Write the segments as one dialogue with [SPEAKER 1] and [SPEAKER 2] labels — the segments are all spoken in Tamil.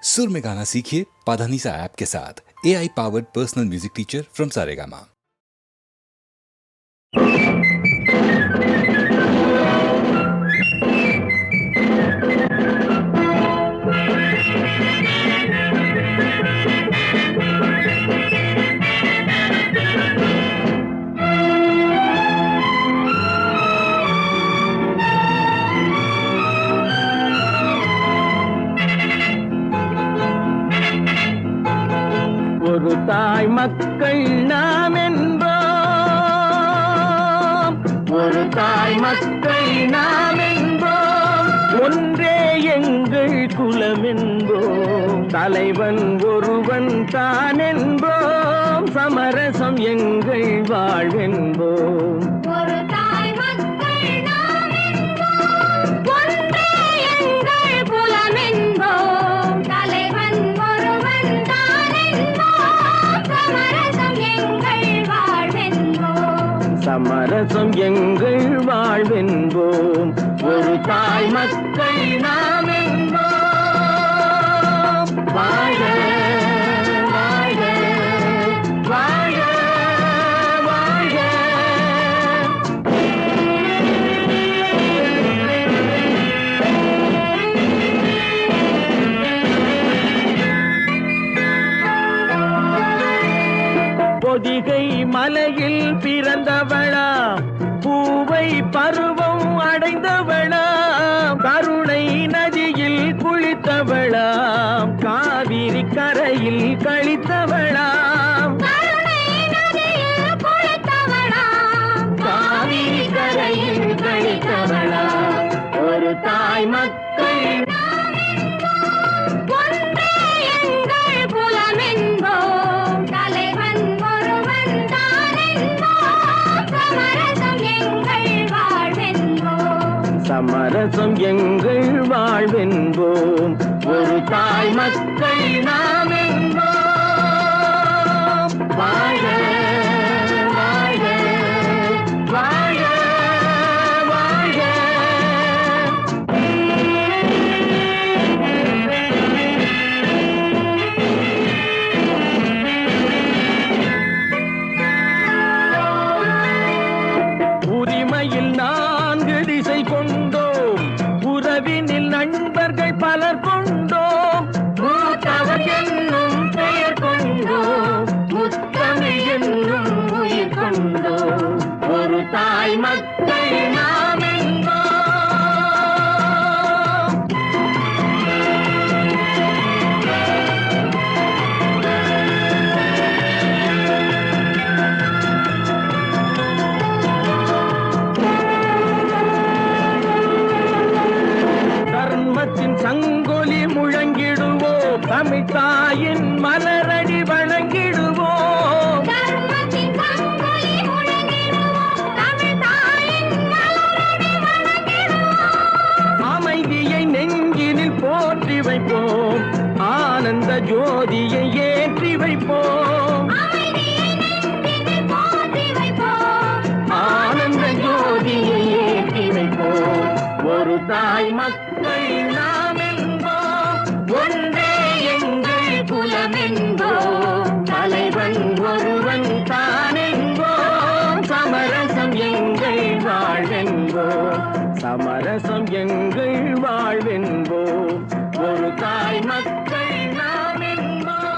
[SPEAKER 1] सुर में गाना सीखिए पाधानीसा ऐप के साथ। AI powered personal music teacher from Saregama.
[SPEAKER 2] ஒரு தாய் மக்கள் நாம் என்போம், ஒரு தாய் மக்கள் நாம் என்போம், ஒன்றே எங்கள் குலம் என்போம், தலைவன் ஒருவன் தான் என்போம், சமரசம் எங்கள் வாழ்வென்போம்.
[SPEAKER 3] ஒரு தாய் மக்கள் நாம் என்போம், ஒன்றே எங்கள் குலம் என்போம், தலைவன் ஒருவன் தான் என்போம், சமரசம் எங்கள் வாழ்வென்போம்.
[SPEAKER 2] சமரசம் எங்கள் வாழ்வென்போம். ஒரு தாய் மக்கள் நாம் என்போம். வாழ வாழ வாழ வாழ. பொதிகை மலையில் பிறந்தவளா, பூவை பருவம் அடைந்தவளா, கருணை நதியில் குளித்தவளா, காவிரி கரையில் கழித்தவளா,
[SPEAKER 3] கருணை நதியில் குளித்தவளாம்,
[SPEAKER 2] காவிரி கரையில் கழித்தவளா. ஒரு தாய் மக்கள்
[SPEAKER 3] நாம் என்போம், ஒன்றே எங்கள் குலம் என்போம், தலைவன் ஒருவன் தான் என்போம், சமரசம் எங்கள் வாழ்வென்போம்.
[SPEAKER 2] சமரசம் எங்கள் வாழ்வென்போம். ஒரு தாய் மக்கள் நாம் என்போம். வாழ வாழ வாழ வாழ. உரிமையில் 4 திசை கொண்டோம், உறவினில் நண்பர்கள் பலர் கொண்டோம், மூத்தவர் என்னும் பெயர் கொண்டோம், முத்தமிழ் என்னும் உயிர் கொண்டோம். ஒரு தாய் மக்கள் நாம் என்போம். தர்மத்தின் சங்கொலி முழங்கிடுவோம், தமிழ் தாயின் மலரடி வணங்கிடுவோம்.
[SPEAKER 3] தர்மத்தின் சங்கொலி முழங்கிடுவோம், தமிழ் தாயின் மலரடி வணங்கிடுவோம்.
[SPEAKER 2] அமைதியை நெஞ்சினில் போற்றி வைப்போம், ஆனந்த ஜோதியை ஏற்றி வைப்போம்,
[SPEAKER 3] அமைதியை நெஞ்சினில் போற்றி வைப்போம்,
[SPEAKER 2] ஆனந்த ஜோதியை ஏற்றி வைப்போம். ஒரு தாய் மக்கள் நாம் என்போம், ஒன்றே எங்கள் குலம் என்போம், தலைவன் ஒருவன் தான் என்போம், சமரசம் எங்கள் வாழ்வென்போம். சமரசம் எங்கள் வாழ்வென்போம். ஒரு தாய் மக்கள் நாம் என்போம்.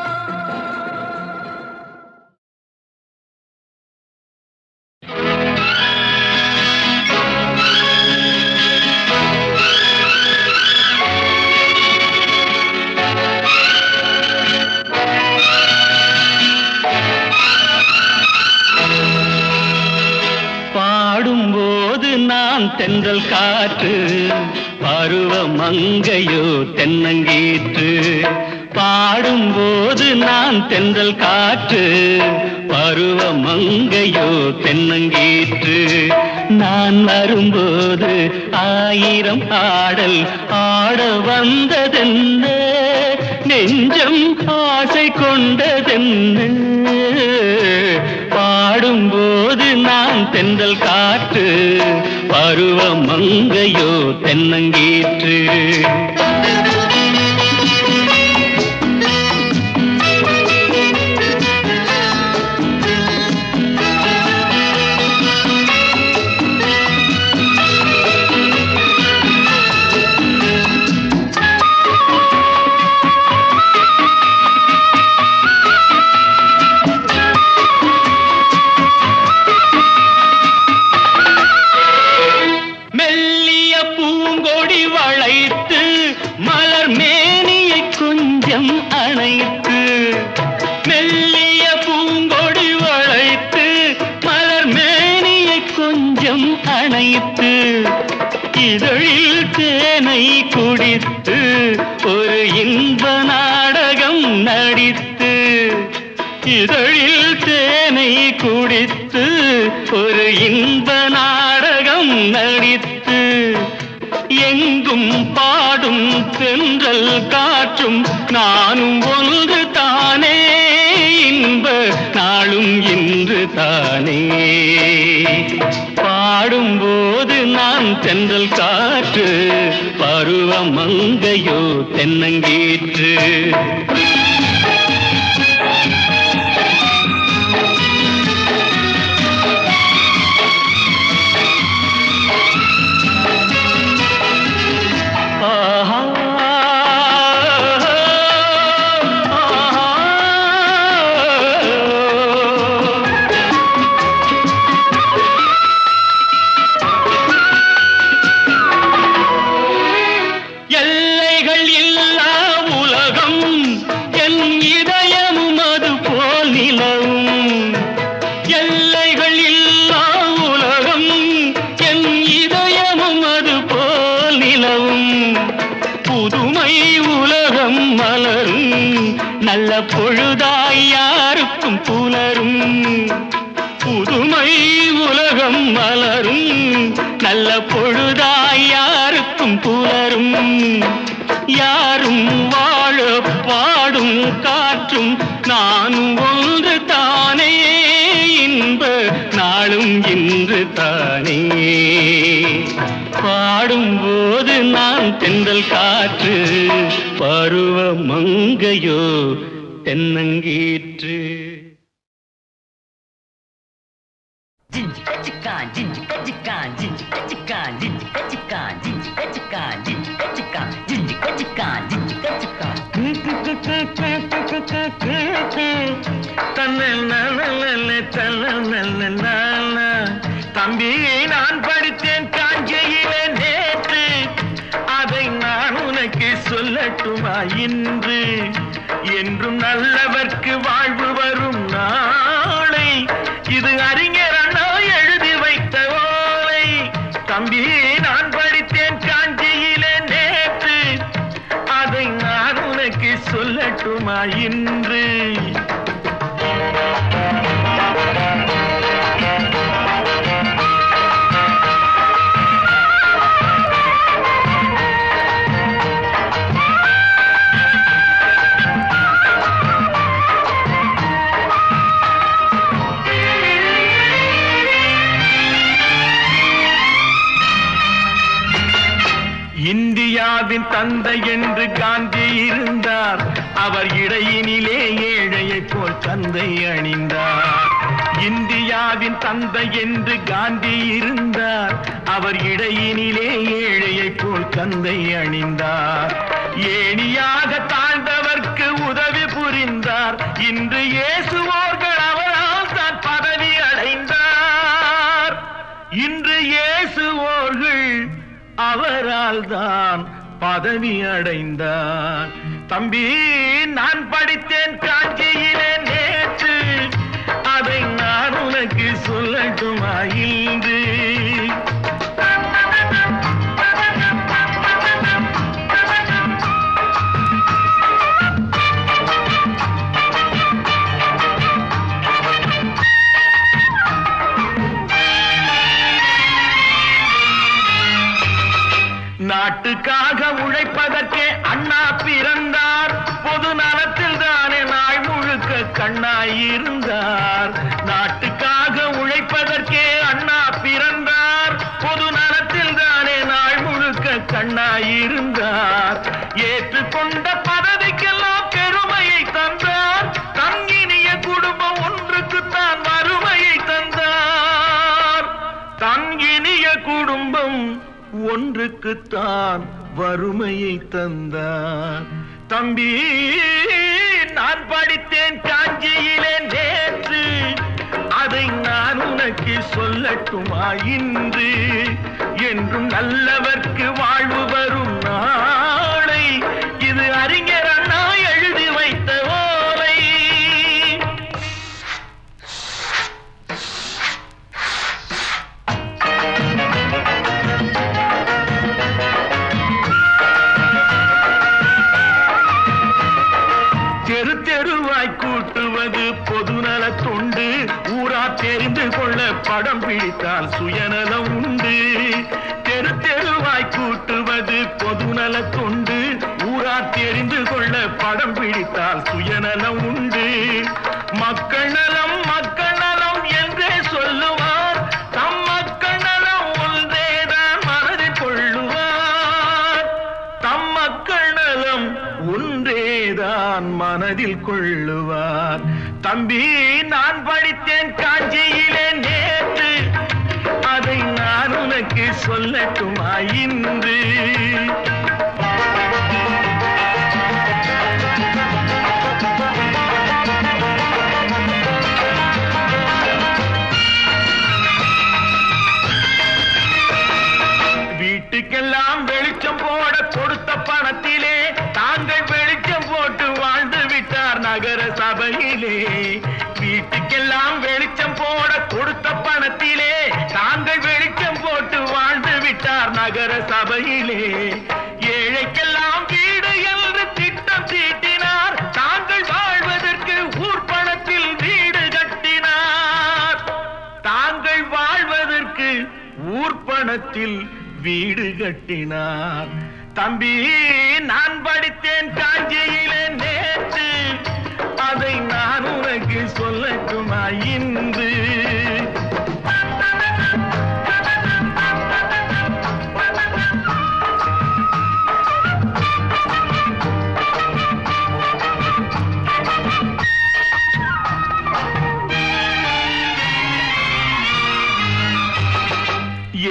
[SPEAKER 2] பாடும்போது நான் தென்றல் காற்று, பருவ மங்கையோ தென்னங்கீற்று. பாடும்போது நான் தென்றல் காற்று, பருவ மங்கையோ தென்னங்கீற்று. நான் வரும்போது 1000 ஆடல் ஆட வந்ததென்ன, நெஞ்சம் ஆசை கொண்டதென்ன. பாடும்போது நான் தென்றல் காற்று, பருவ மங்கையோ தென்னங்கீற்று. கொஞ்சம் அணைத்து மெல்லிய பூங்கொடி வளைத்து மலர் மேனியை கொஞ்சம் அணைத்து இதழில் தேனை குடித்து ஒரு இன்ப நாடகம் நடித்து இதழில் தேனை குடித்து ஒரு இன்ப நாடகம் நடித்து எங்கும் பாடும் தென்றல் காற்றும் நானும் ஒன்று தானே இன்ப நாளும் இன்று தானே பாடும்போது நான் தென்றல் காற்று பருவ மங்கையோ தென்னங்கீற்று எல்லைகள் இல்லா உலகம் என் இதயமும் அது போல் நிலவும் எல்லைகள் இல்லா உலகம் என் இதயமும் அது போல் நிலவும் புதுமை உலகம் மலரும் நல்ல பொழுதாய் யாருக்கும் புலரும் புதுமை உலகம் மலரும் நல்ல பொழுதாய் யாருக்கும் புலரும் யாரும் வாழ பாடும் காற்றும் நானும் ஒன்று தானே இன்ப நாளும் இன்று தானே பாடும்போது நான் தென்றல் காற்று பருவ மங்கையோ தென்னங்கீற்று
[SPEAKER 4] தம்பி நான் படித்தேன் காஞ்சியிலே நேற்று அதை நான் உனக்கு சொல்லட்டுமா இன்று என்றும் நல்லவர்க்கு வாழ்வு வரும் நாளை இது அறிஞர் அண்ணா எழுதி வைத்த ஓலை தம்பி நான் படித்தேன் காஞ்சியிலே நேற்று அதை நான் உனக்கு சொல்லட்டுமா இன்று இந்தியாவின் தந்தை என்று காந்தி இருந்தார் அவர் இடையினிலே ஏழையை போல் தந்தை அணிந்தார் இந்தியாவின் தந்தை என்று காந்தி இருந்தார் அவர் இடையினிலே ஏழையை போல் தந்தை அணிந்தார் ஏணியாக தாழ்ந்தவர்க்கு உதவி புரிந்தார் இன்று இயேசுவோர்கள் அவரால் தான் பதவி அடைந்தார் இன்று இயேசுவோர்கள் அவரால் தான் பதவி அடைந்தார் தம்பி நான் படித்தேன் காஞ்சியிலே நேற்று அதை நான் உனக்கு சொல்லட்டுமா இன்று நாட்டுக்காக உழைப்பதற்கே அண்ணா பிறந்தார் பொது நலத்தில் தானே நாள் முழுக்க கண்ணாயிருந்தார் நாட்டுக்காக உழைப்பதற்கே அண்ணா பிறந்தார் பொது நலத்தில் தானே நாள் முழுக்க கண்ணாயிருந்தார் ஏற்றுக்கொண்ட பதவிக்கெல்லாம் பெருமையை தந்தார் தங்கினிய குடும்பம் ஒன்றுக்குத்தான் வறுமையை தந்தார் தங்கினிய குடும்பம் ஒன்றுக்குத்தான் வறுமையை தந்தார் தம்பி நான் படித்தேன் காஞ்சியிலே நேற்று அதை நான் உனக்கு சொல்லட்டுமா இன்று என்றும் நல்லவர்க்கு வாழ்வு வரும் நாளை இது அறிஞர் அண்ணா எழுதி தெருவாய் கூட்டுவது பொதுநல தொண்டு. ஊரா தெரிந்து கொள்ள படம் பிடித்தால் சுயநலம் உண்டு. தெருவாய் கூட்டுவது பொதுநல தொண்டு. ஊரா தெரிந்து கொள்ள படம் பிடித்தால் சுயநலம் உண்டு. மக்கள் நலம் என்றே சொல்லுவார். தம் மக்கள் நலம் ஒன்றேதான் மனதில் கொள்ளுவார். தம் மக்கள் நலம் ஒன்றேதான் மனதில் கொள்ளுவார். தம்பி, நான் படித்தேன் காஞ்சியிலே நேற்று, அதை நான் உனக்கு சொல்லட்டுமா இன்று? வீட்டுக்கெல்லாம் வெளிச்சம் போட கொடுத்த பணத்திலே தாங்கள் வெளிச்சம் போட்டு வாழ்ந்து விட்டார் நகர சபையிலே. வீட்டுக்கெல்லாம் வெளிச்சம் போட கொடுத்த பணத்திலே தாங்கள் வெளிச்சம் போட்டு வாழ்ந்து விட்டார் நகர சபையிலே. ஏழைக்கெல்லாம் வீடு என்று திட்டம் தீட்டினார். தாங்கள் வாழ்வதற்கு ஊர் பணத்தில் வீடு கட்டினார். தாங்கள் வாழ்வதற்கு ஊர் பணத்தில் வீடு கட்டினார். தம்பி, நான் படித்தேன் காஞ்சியிலே நேற்று, அதை நான் உனக்கு சொல்லட்டுமா இன்று?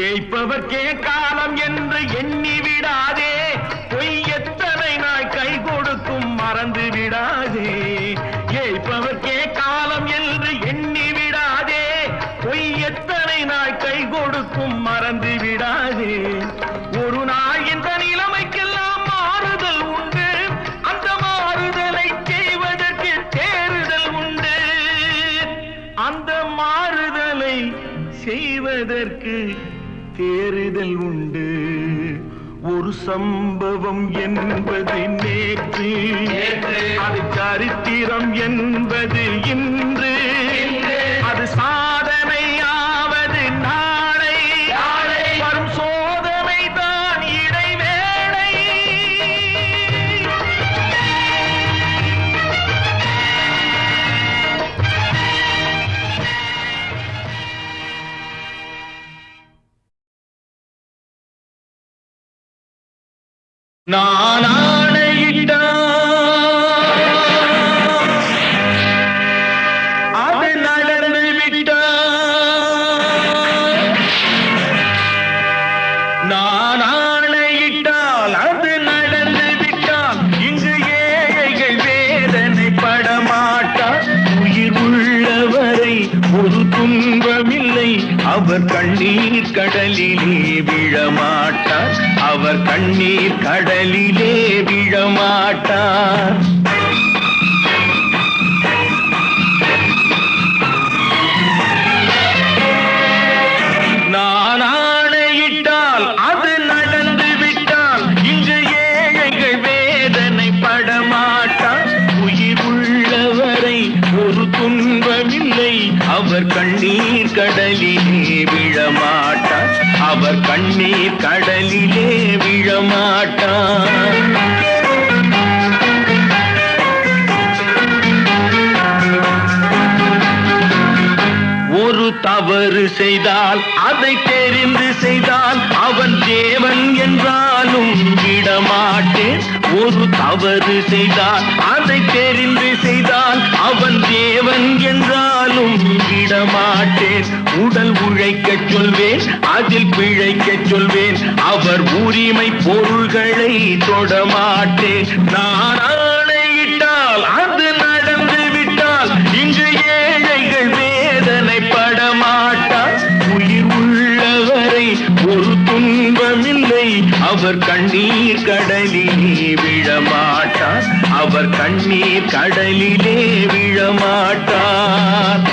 [SPEAKER 4] ஏய்ப்பவர்க்கே காலம் என்று எண்ணி விடாதே. பொய் எத்தனை நாய் கை கொடுக்கும் மறந்து விடாதே. ஏய்ப்பவர்க்கே காலம் என்று எண்ணி விடாதே. பொய் எத்தனை நாய் கை கொடுக்கும் மறந்து விடாதே. ஒரு நாள் இந்த நிலைமைக்கெல்லாம் மாறுதல் உண்டு. அந்த மாறுதலை செய்வதற்கு தேறுதல் உண்டு. அந்த மாறுதலை செய்வதற்கு தேறுதல் உண்டு. ஒரு சம்பவம் என்பது நேற்று, அது சரித்திரம் என்பது இன்று. அது சாதனையாவது நாளை, வரும் சோதனை தான் இடைவேளை. நான் ஆணையிட்டால் அது நடந்து விட்டால். நான் ஆணையிட்டால் அது நடந்து விட்டால். இங்கு ஏழைகள் வேதனை படமாட்டார். உயிர் உள்ளவரை ஒரு துன்பமில்லை. அவர் கண்ணீர் கடலிலே விழமாட்டார். அவர் கண்ணீர் கடலிலே விழமாட்டார். நான் ஆணையிட்டால் அது நடந்து விட்டால். இங்கு ஏழைகள் வேதனை படமாட்டார். உயிர் உள்ளவரை ஒரு துன்பமில்லை. அவர் கண்ணீர் கடலிலே விழமாட்டார். அவர் கண்ணீர் கடலிலே விழமாட்டார். ஒரு தவறு செய்தால் அதை தெரிந்து செய்தால் அவன் தேவன் என்றாலும் விடமாட்டேன். ஒரு தவறு செய்தால் அதை தெரிந்து செய்தால் அவன் தேவன் என்றாலும் விடமாட்டேன். உடல் உழைக்கச் சொல்வேன், அதில் பிழைக்கச் சொல்வேன். அவர் உரிமை பொருள்களை தொடமாட்டேன். நான் ஆணையிட்டால் அது நடந்து விட்டால். இங்கு ஏழைகள் வேதனை படமாட்டார். உயிர் உள்ளவரை ஒரு துன்பமில்லை. அவர் கண்ணீர் கடலிலே விழமாட்டார். அவர் கண்ணீர் கடலிலே விழமாட்டார்.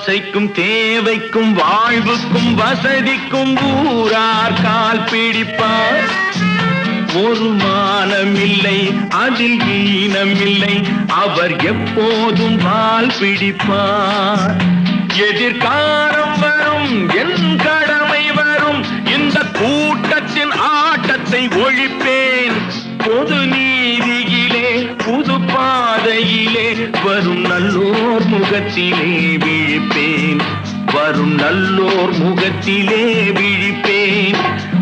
[SPEAKER 4] ஆசைக்கும் தேவைக்கும் வாழ்வுக்கும் வசதிக்கும் ஊரார் கால் பிடிப்பார். ஒரு மானமில்லை அதில் ஈனமில்லை, அவர் எப்போதும் வால் பிடிப்பார். எதிர்காலம் வரும் என் கடமை வரும், இந்த கூட்டத்தின் ஆட்டத்தை ஒழிப்பேன். பொது நீதியிலே புது பாதையிலே வரும் நல்லோர் முகத்திலே விழிப்பேன். வரும் நல்லோர் முகத்திலே விழிப்பேன்.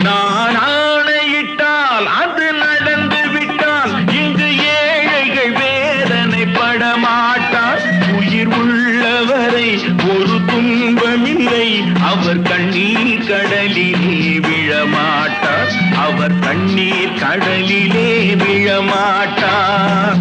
[SPEAKER 4] நான் ஆணையிட்டால் அது நடந்து விட்டால் இங்கு ஏழைகள் வேதனைப்பட மாட்டார். உயிர் உள்ளவரை ஒரு துன்பமில்லை, அவர் கண்ணீர் கடலிலே விழமாட்டார். அவர் கண்ணீர் கடலிலே விழமாட்டார்.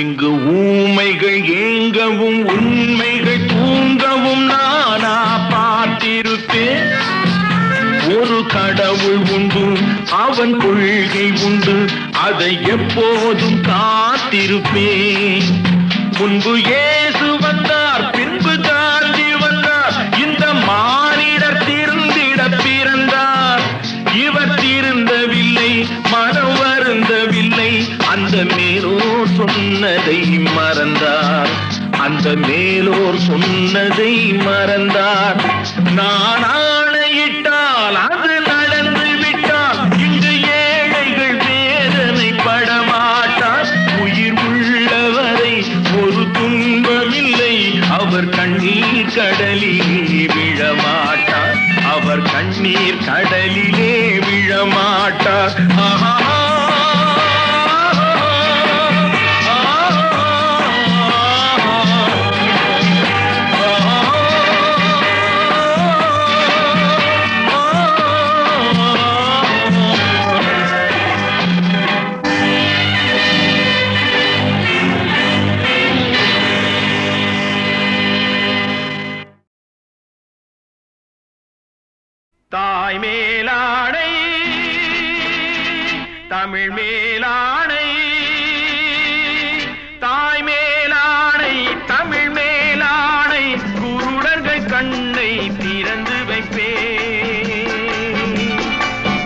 [SPEAKER 4] இங்கு ஊமைகள் ஏங்கவும் உண்மைகள் தூங்கவும் நானா பார்த்திருப்பேன். ஒரு கடவுள் உண்டு, அவன் கொள்கை உண்டு, அதை எப்போதும் காத்திருப்பேன். முன்பு இயேசு வந்தார், பின்பு காந்தி வந்தார், இந்த மானிடர் திருந்திட பிறந்தார். இவர் திருந்தவில்லை, மனம் வருந்தவில்லை, அந்த மேலோர் சொன்னதை மறந்தார். அந்த மேலோர் சொன்னதை மறந்தார். நான் ஆணையிட்டால் அது நடந்து விட்டால் இங்கு ஏழைகள் வேதனைப்பட மாட்டார். உயிர் உள்ளவரை ஒரு துன்பமில்லை, அவர் கண்ணீர் கடலிலே விழமாட்டார். அவர் கண்ணீர் கடலிலே விழமாட்டார். ஆஹா. தாய் மேலாடை தமிழ் மேலாடை, தாய் மேலாடை தமிழ் மேலாடை, குருடர்கள் கண்ணை திறந்து வைப்பேன்.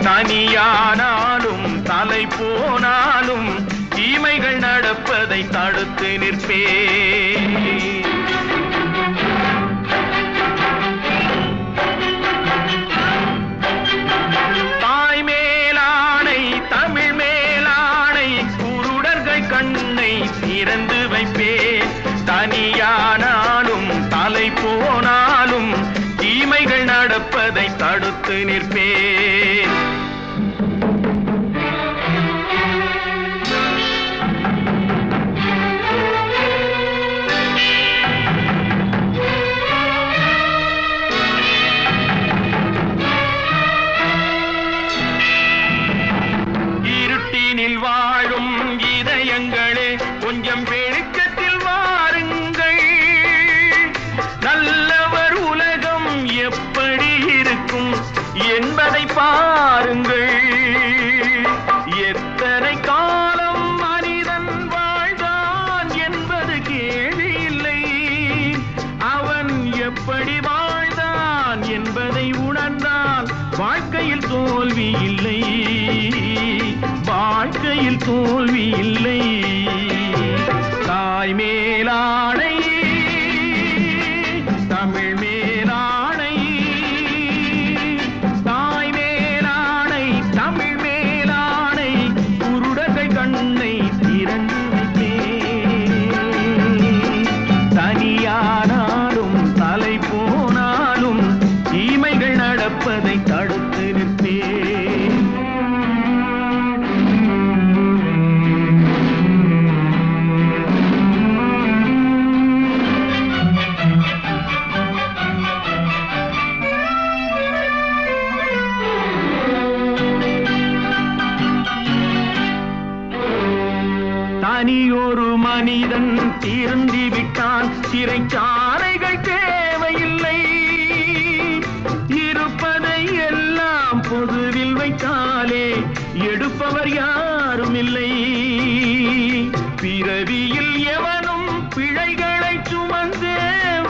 [SPEAKER 4] தனியானாலும் தலை போனாலும் தீமைகள் நடப்பதை தடுத்து நிற்பேன். திறந்து வைப்பேன். தனியானாலும் தலை போனாலும் தீமைகள் நடப்பதை தடுத்து நிற்பேன். இருட்டினில் வாழும் இதயங்களே, கொஞ்சம் வெளிச்சத்தில் வாருங்கள். நல்லவர் உலகம் எப்படி இருக்கும் என்பதை பாருங்கள். எத்தனை காலம் மனிதன் வாழ்ந்தான் என்பது கேள்வி இல்லை, அவன் எப்படி வாழ்ந்தான் என்பதை உணர்ந்தால் வாழ்க்கையில் தோல்வி இல்லை, வாழ்க்கையில் தோல்வி இல்லை. தாய் மேலாடை தமிழ் மேலாடை, தாய் மேலாடை தமிழ் மேலாடை, குருடர்கள் கண்ணை திறந்து வைப்பேன். தனியானாலும் தலை போனாலும் தீமைகள் நடப்பதை தடுத்து நிற்பேன். தனியொரு மனிதன் திருந்தி விட்டான், சிறைச்சாலைகள் தேவையில்லை. இருப்பதை எல்லாம் பொதுவில் வைத்தாலே எடுப்பவர் யாரும் இல்லை. பிறவியில் எவனும் பிழைகளை சுமந்து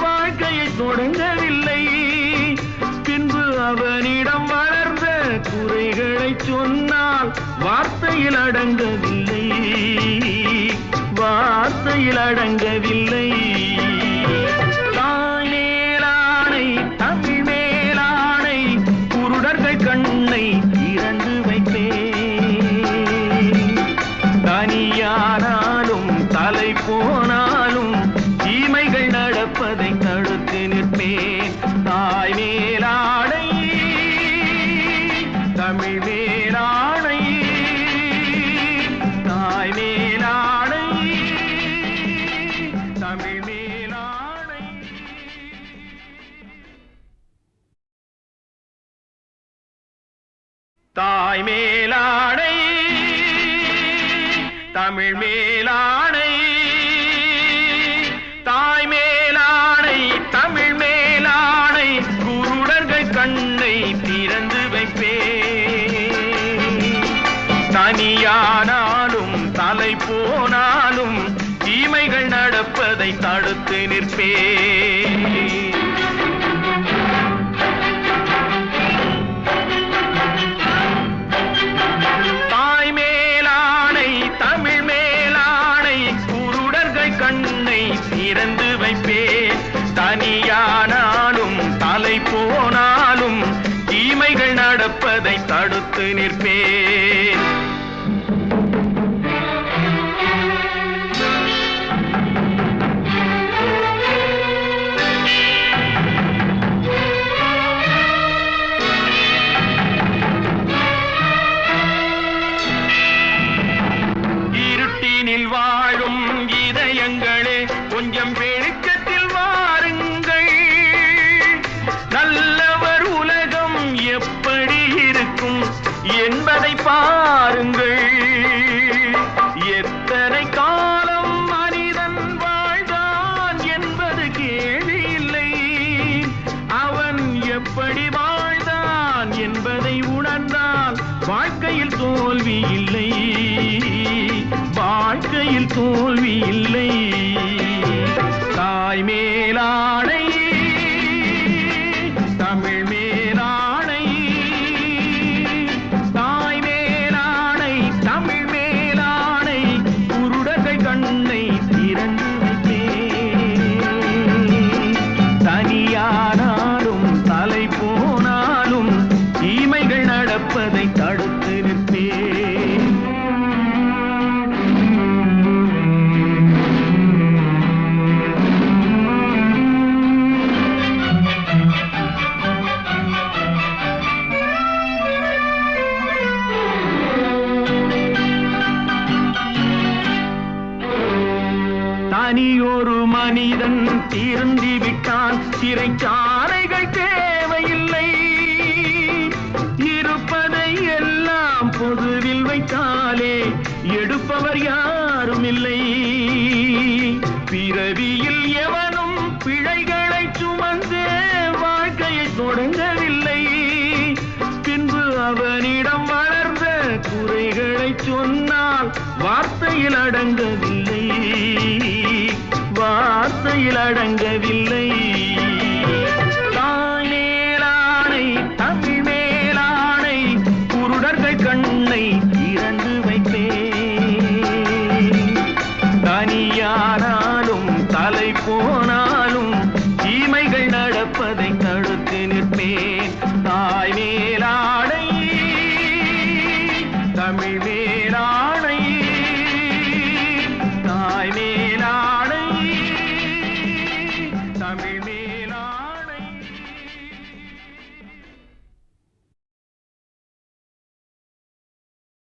[SPEAKER 4] வாழ்க்கையை தொடங்கவில்லை. பின்பு அவனிடம் வளர்ந்த குறைகளை சொன்னால் வார்த்தையில் அடங்கவில்லை, வார்த்தையில் அடங்கவில்லை. தாய் மேலானை தமிழ் மேலானை குருடர்கள் கண்ணை திறந்து வைப்பேன். தனியானாலும் தலை போனாலும் தீமைகள் நடப்பதை தடுத்து நிற்பேன். தாய் மேலானை தமிழ் மேலானை, தாய் மேலானை தமிழ் மேலானை. தாய் மேலானை தமிழ் மேலானை, தாய் மேலானை தமிழ் மேலானை குருடர்கள் கண்ணை திறந்து வைப்பேன். தனியானாலும் தலை போனாலும் தீமைகள் நடப்பதை தடுத்து நிற்பேன். தாய் மேலானை தமிழ் மேலானை குருடர்கள் கண்ணை திறந்து வைப்பேன். தனியானாலும் தலை போனாலும் தீமைகள் நடப்பதை தடுத்து நிற்பேன். இருட்டினில் வாழும் இதயங்களே கொஞ்சம் வெளிச்சத்தில் வாருங்கள். நல்லவர் உலகம் எப்படி இருக்கும் என்பதை பாருங்கள். எத்தனை காலம் மனிதன் வாழ்ந்தான் என்பது கேள்வி இல்லை. அவன் எப்படி வாழ்ந்தான் என்பதை உணர்ந்தால் வாழ்க்கையில் தோல்வி இல்லை, வாழ்க்கையில் தோல்வி இல்லை. தாய் மேலானை தமிழ் மேலானை, தாய் மேலானை தமிழ் மேலானை குருடர்கள் கண்ணை திறந்து வைப்பேன். தனியானாலும் தலை போனாலும் தீமைகள் நடப்பதை தடுத்து நிற்பேன். தனியொரு மனிதன் திருந்தி விட்டான், சிறைச்சாலைகள் தேவையில்லை. இருப்பதை எல்லாம் பொதுவில் வைத்தாலே எடுப்பவர் யாரும் இல்லை. பிறவியில் எவனும் பிழைகளை சுமந்து வாழ்க்கையை தொடங்கவில்லை. பின்பு அவனிடம் வளர்ந்த குறைகளை சொன்னால் வார்த்தையில் அடங்கவில்லை, வார்த்தையில் அடங்கவில்லை.